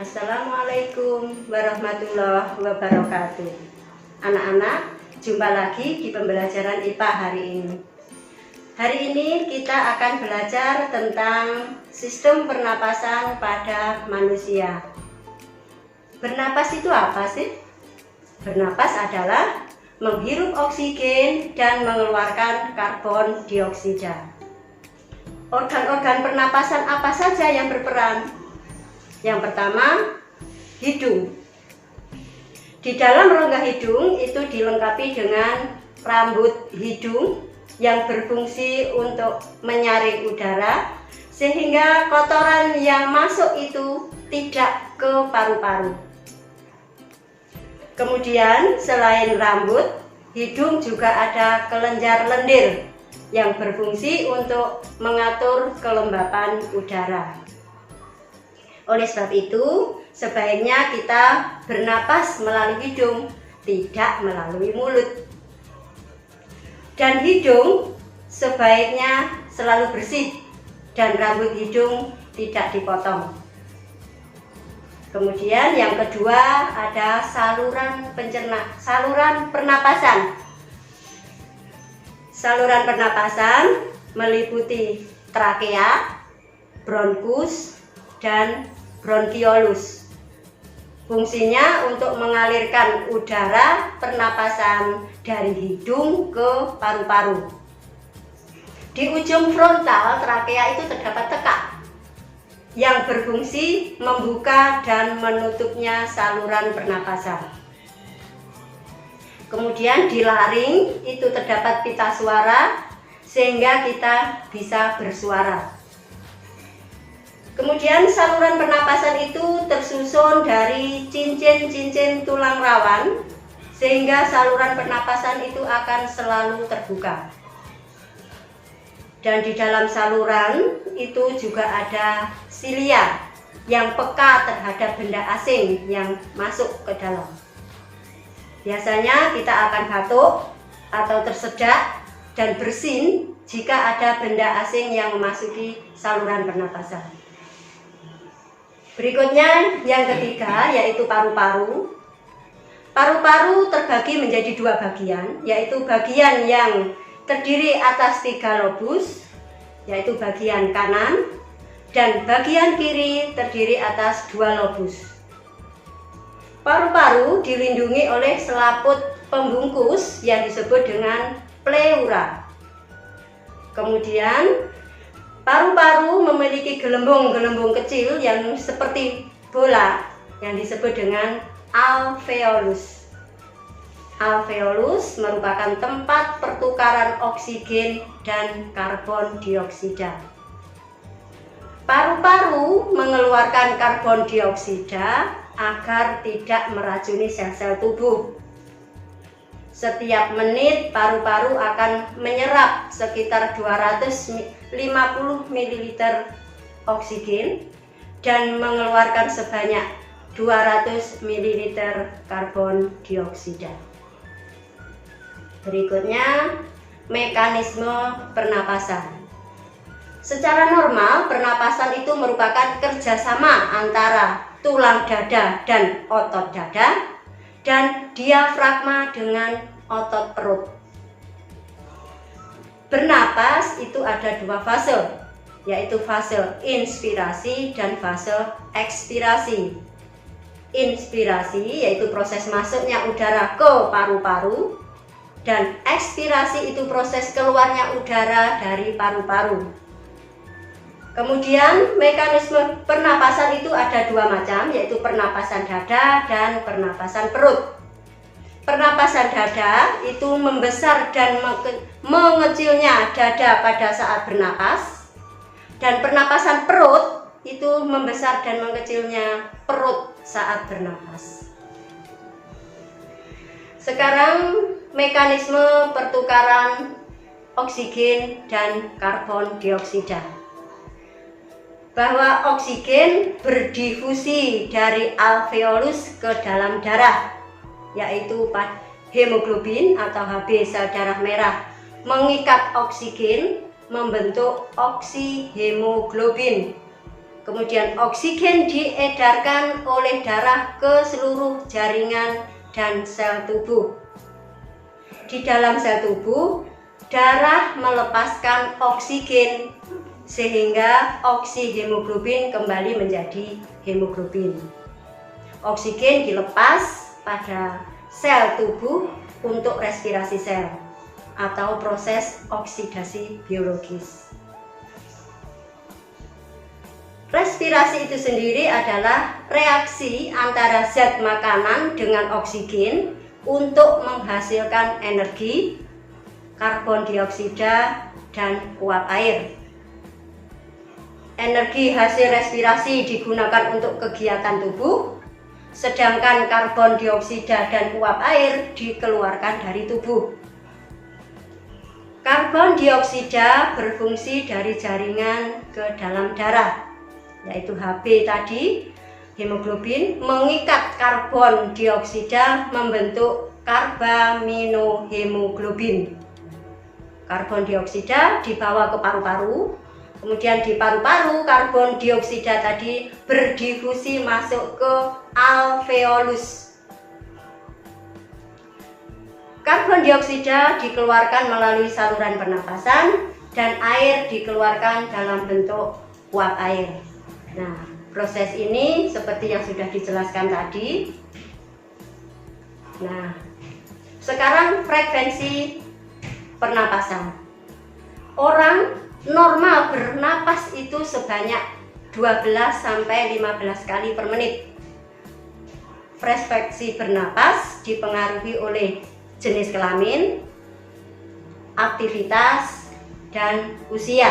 Assalamualaikum warahmatullahi wabarakatuh. Anak-anak, jumpa lagi di pembelajaran IPA hari ini. Hari ini kita akan belajar tentang sistem pernapasan pada manusia. Bernapas itu apa sih? Bernapas adalah menghirup oksigen dan mengeluarkan karbon dioksida. Organ-organ pernapasan apa saja yang berperan? Yang pertama, hidung. Di dalam rongga hidung itu dilengkapi dengan rambut hidung yang berfungsi untuk menyaring udara sehingga kotoran yang masuk itu tidak ke paru-paru. Kemudian selain rambut, hidung juga ada kelenjar lendir yang berfungsi untuk mengatur kelembapan udara. Oleh sebab itu, sebaiknya kita bernapas melalui hidung, tidak melalui mulut. Dan hidung sebaiknya selalu bersih dan rambut hidung tidak dipotong. Kemudian yang kedua ada saluran pernapasan. Saluran pernapasan meliputi trakea, bronkus, dan bronkiolus. Fungsinya untuk mengalirkan udara pernapasan dari hidung ke paru-paru. Di ujung frontal trakea itu terdapat tekak yang berfungsi membuka dan menutupnya saluran pernapasan. Kemudian di laring itu terdapat pita suara sehingga kita bisa bersuara. Kemudian saluran pernapasan itu tersusun dari cincin-cincin tulang rawan sehingga saluran pernapasan itu akan selalu terbuka. Dan di dalam saluran itu juga ada silia yang peka terhadap benda asing yang masuk ke dalam. Biasanya kita akan batuk atau tersedak dan bersin jika ada benda asing yang memasuki saluran pernapasan. Berikutnya yang ketiga yaitu paru-paru. Paru-paru terbagi menjadi dua bagian, yaitu bagian yang terdiri atas 3 lobus, yaitu bagian kanan, dan bagian kiri terdiri atas 2 lobus. Paru-paru dilindungi oleh selaput pembungkus yang disebut dengan pleura. Kemudian paru-paru memiliki gelembung-gelembung kecil yang seperti bola yang disebut dengan alveolus. Alveolus merupakan tempat pertukaran oksigen dan karbon dioksida. Paru-paru mengeluarkan karbon dioksida agar tidak meracuni sel-sel tubuh. Setiap menit paru-paru akan menyerap sekitar 250 ml oksigen dan mengeluarkan sebanyak 200 ml karbon dioksida. Berikutnya, mekanisme pernapasan. Secara normal, pernapasan itu merupakan kerjasama antara tulang dada dan otot dada dan diafragma dengan otot perut. Bernapas itu ada 2 fase, yaitu fase inspirasi dan fase ekspirasi. Inspirasi yaitu proses masuknya udara ke paru-paru, dan ekspirasi itu proses keluarnya udara dari paru-paru. Kemudian mekanisme pernapasan itu ada 2 macam, yaitu pernapasan dada dan pernapasan perut. Pernapasan dada itu membesar dan mengecilnya dada pada saat bernapas, dan pernapasan perut itu membesar dan mengecilnya perut saat bernapas. Sekarang mekanisme pertukaran oksigen dan karbon dioksida. Bahwa oksigen berdifusi dari alveolus ke dalam darah, yaitu hemoglobin atau Hb sel darah merah mengikat oksigen membentuk oksihemoglobin. Kemudian oksigen diedarkan oleh darah ke seluruh jaringan dan sel tubuh. Di dalam sel tubuh, darah melepaskan oksigen sehingga oksihemoglobin kembali menjadi hemoglobin. Oksigen dilepas pada sel tubuh untuk respirasi sel atau proses oksidasi biologis. Respirasi itu sendiri adalah reaksi antara zat makanan dengan oksigen untuk menghasilkan energi, karbon dioksida, dan uap air. Energi hasil respirasi digunakan untuk kegiatan tubuh, sedangkan karbon dioksida dan uap air dikeluarkan dari tubuh. Karbon dioksida berfungsi dari jaringan ke dalam darah, yaitu Hb tadi, hemoglobin, mengikat karbon dioksida membentuk karbaminohemoglobin. Karbon dioksida dibawa ke paru-paru, kemudian di paru-paru karbon dioksida tadi berdifusi masuk ke alveolus. Karbon dioksida dikeluarkan melalui saluran pernapasan dan air dikeluarkan dalam bentuk uap air. Nah, proses ini seperti yang sudah dijelaskan tadi. Nah, sekarang frekuensi pernapasan. Orang normal bernapas itu sebanyak 12-15 kali per menit. Frekuensi bernapas dipengaruhi oleh jenis kelamin, aktivitas, dan usia.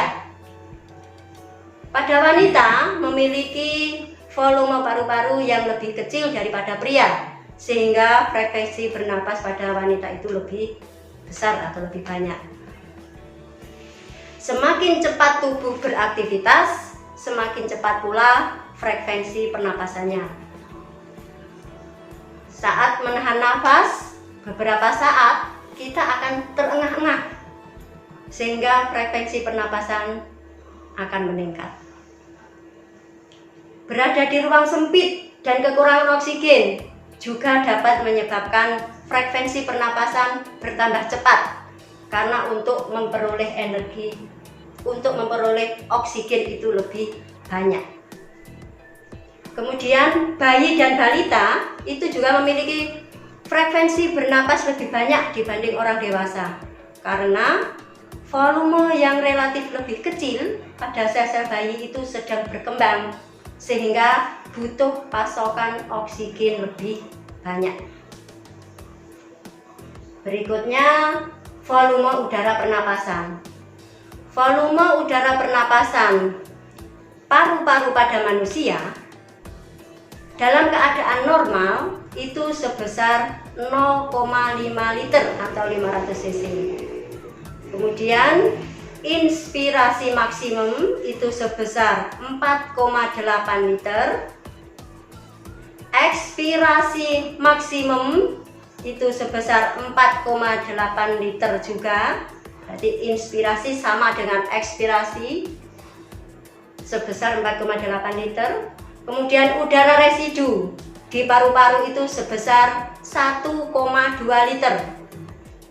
Pada wanita memiliki volume paru-paru yang lebih kecil daripada pria, sehingga frekuensi bernapas pada wanita itu lebih besar atau lebih banyak. Semakin cepat tubuh beraktivitas, semakin cepat pula frekuensi pernapasannya. Saat menahan nafas, beberapa saat kita akan terengah-engah, sehingga frekuensi pernapasan akan meningkat. Berada di ruang sempit dan kekurangan oksigen juga dapat menyebabkan frekuensi pernapasan bertambah cepat, karena untuk memperoleh energi, untuk memperoleh oksigen itu lebih banyak. Kemudian bayi dan balita itu juga memiliki frekuensi bernapas lebih banyak dibanding orang dewasa, karena volume yang relatif lebih kecil pada sel-sel bayi itu sedang berkembang, sehingga butuh pasokan oksigen lebih banyak. Berikutnya, volume udara pernapasan. Volume udara pernapasan paru-paru pada manusia dalam keadaan normal itu sebesar 0,5 liter atau 500 cc. Kemudian inspirasi maksimum itu sebesar 4,8 liter. Ekspirasi maksimum itu sebesar 4,8 liter juga. Berarti inspirasi sama dengan ekspirasi sebesar 4,8 liter. Kemudian udara residu di paru-paru itu sebesar 1,2 liter.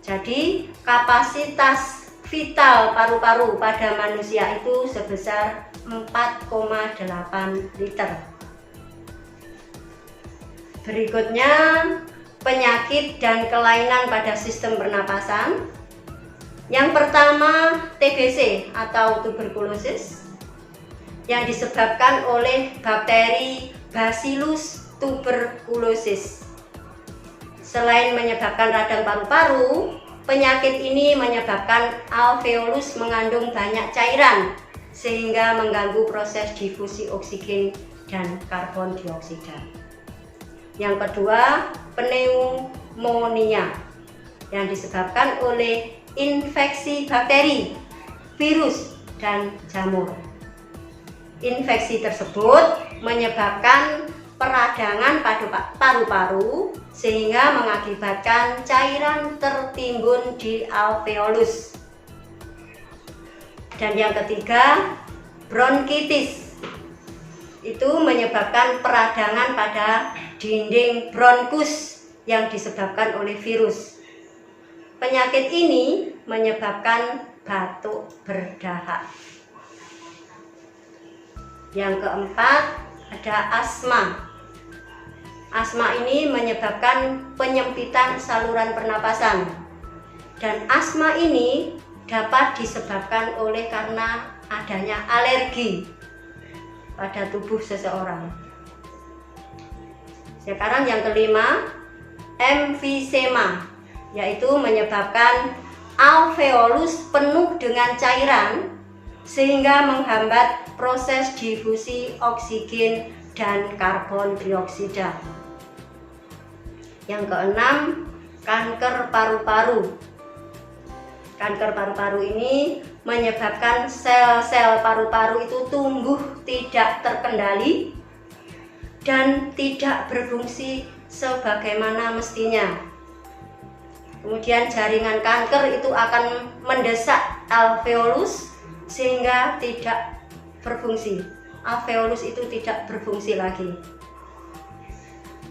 Jadi kapasitas vital paru-paru pada manusia itu sebesar 4,8 liter. Berikutnya, penyakit dan kelainan pada sistem pernapasan. Yang pertama, TBC atau tuberkulosis yang disebabkan oleh bakteri Bacillus tuberculosis. Selain menyebabkan radang paru-paru, penyakit ini menyebabkan alveolus mengandung banyak cairan sehingga mengganggu proses difusi oksigen dan karbon dioksida. Yang kedua, pneumonia yang disebabkan oleh infeksi bakteri, virus, dan jamur. Infeksi tersebut menyebabkan peradangan pada paru-paru sehingga mengakibatkan cairan tertimbun di alveolus. Dan yang ketiga, bronkitis itu menyebabkan peradangan pada dinding bronkus yang disebabkan oleh virus. Penyakit ini menyebabkan batuk berdahak. Yang keempat ada asma. Asma ini menyebabkan penyempitan saluran pernapasan. Dan asma ini dapat disebabkan oleh karena adanya alergi pada tubuh seseorang. Sekarang yang kelima, emfisema, yaitu menyebabkan alveolus penuh dengan cairan sehingga menghambat proses difusi oksigen dan karbon dioksida. Yang keenam, kanker paru-paru. Kanker paru-paru ini menyebabkan sel-sel paru-paru itu tumbuh tidak terkendali dan tidak berfungsi sebagaimana mestinya. Kemudian jaringan kanker itu akan mendesak alveolus sehingga tidak berfungsi. Alveolus itu tidak berfungsi lagi.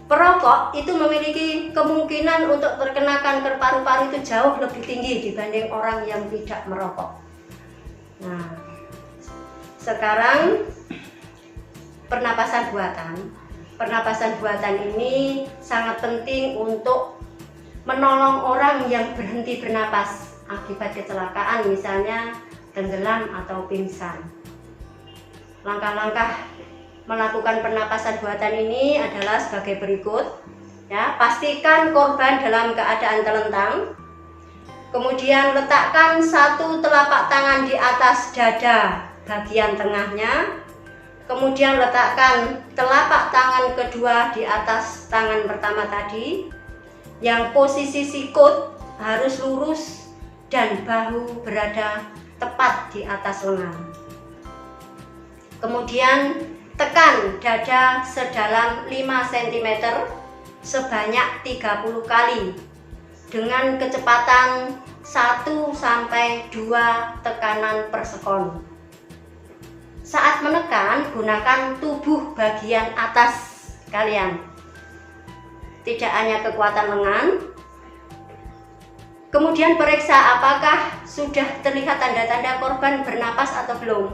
Perokok itu memiliki kemungkinan untuk terkena kanker paru-paru itu jauh lebih tinggi dibanding orang yang tidak merokok. Nah, sekarang pernapasan buatan. Pernapasan buatan ini sangat penting untuk menolong orang yang berhenti bernapas akibat kecelakaan, misalnya tenggelam atau pingsan. Langkah-langkah melakukan pernapasan buatan ini adalah sebagai berikut. Ya, pastikan korban dalam keadaan telentang. Kemudian letakkan satu telapak tangan di atas dada bagian tengahnya. Kemudian letakkan telapak tangan kedua di atas tangan pertama tadi. Yang posisi sikut harus lurus dan bahu berada tepat di atas lengan. Kemudian tekan dada sedalam 5 cm sebanyak 30 kali dengan kecepatan 1-2 tekanan per sekon. Saat menekan, gunakan tubuh bagian atas kalian, tidak hanya kekuatan lengan. Kemudian periksa apakah sudah terlihat tanda-tanda korban bernapas atau belum.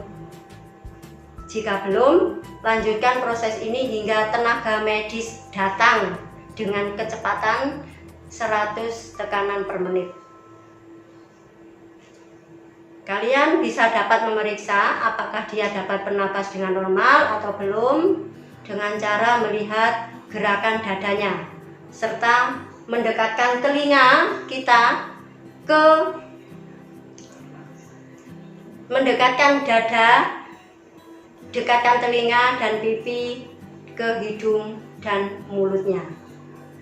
Jika belum, lanjutkan proses ini hingga tenaga medis datang dengan kecepatan 100 tekanan per menit. Kalian bisa dapat memeriksa apakah dia dapat bernapas dengan normal atau belum dengan cara melihat gerakan dadanya serta mendekatkan telinga kita mendekatkan dada, dekatkan telinga dan pipi ke hidung dan mulutnya.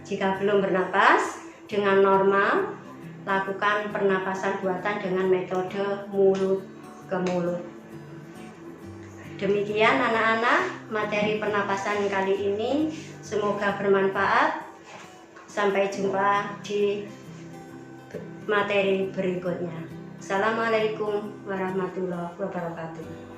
Jika belum bernapas dengan normal, lakukan pernapasan buatan dengan metode mulut ke mulut. Demikian anak-anak materi pernapasan kali ini, semoga bermanfaat. Sampai jumpa di materi berikutnya. Assalamualaikum warahmatullahi wabarakatuh.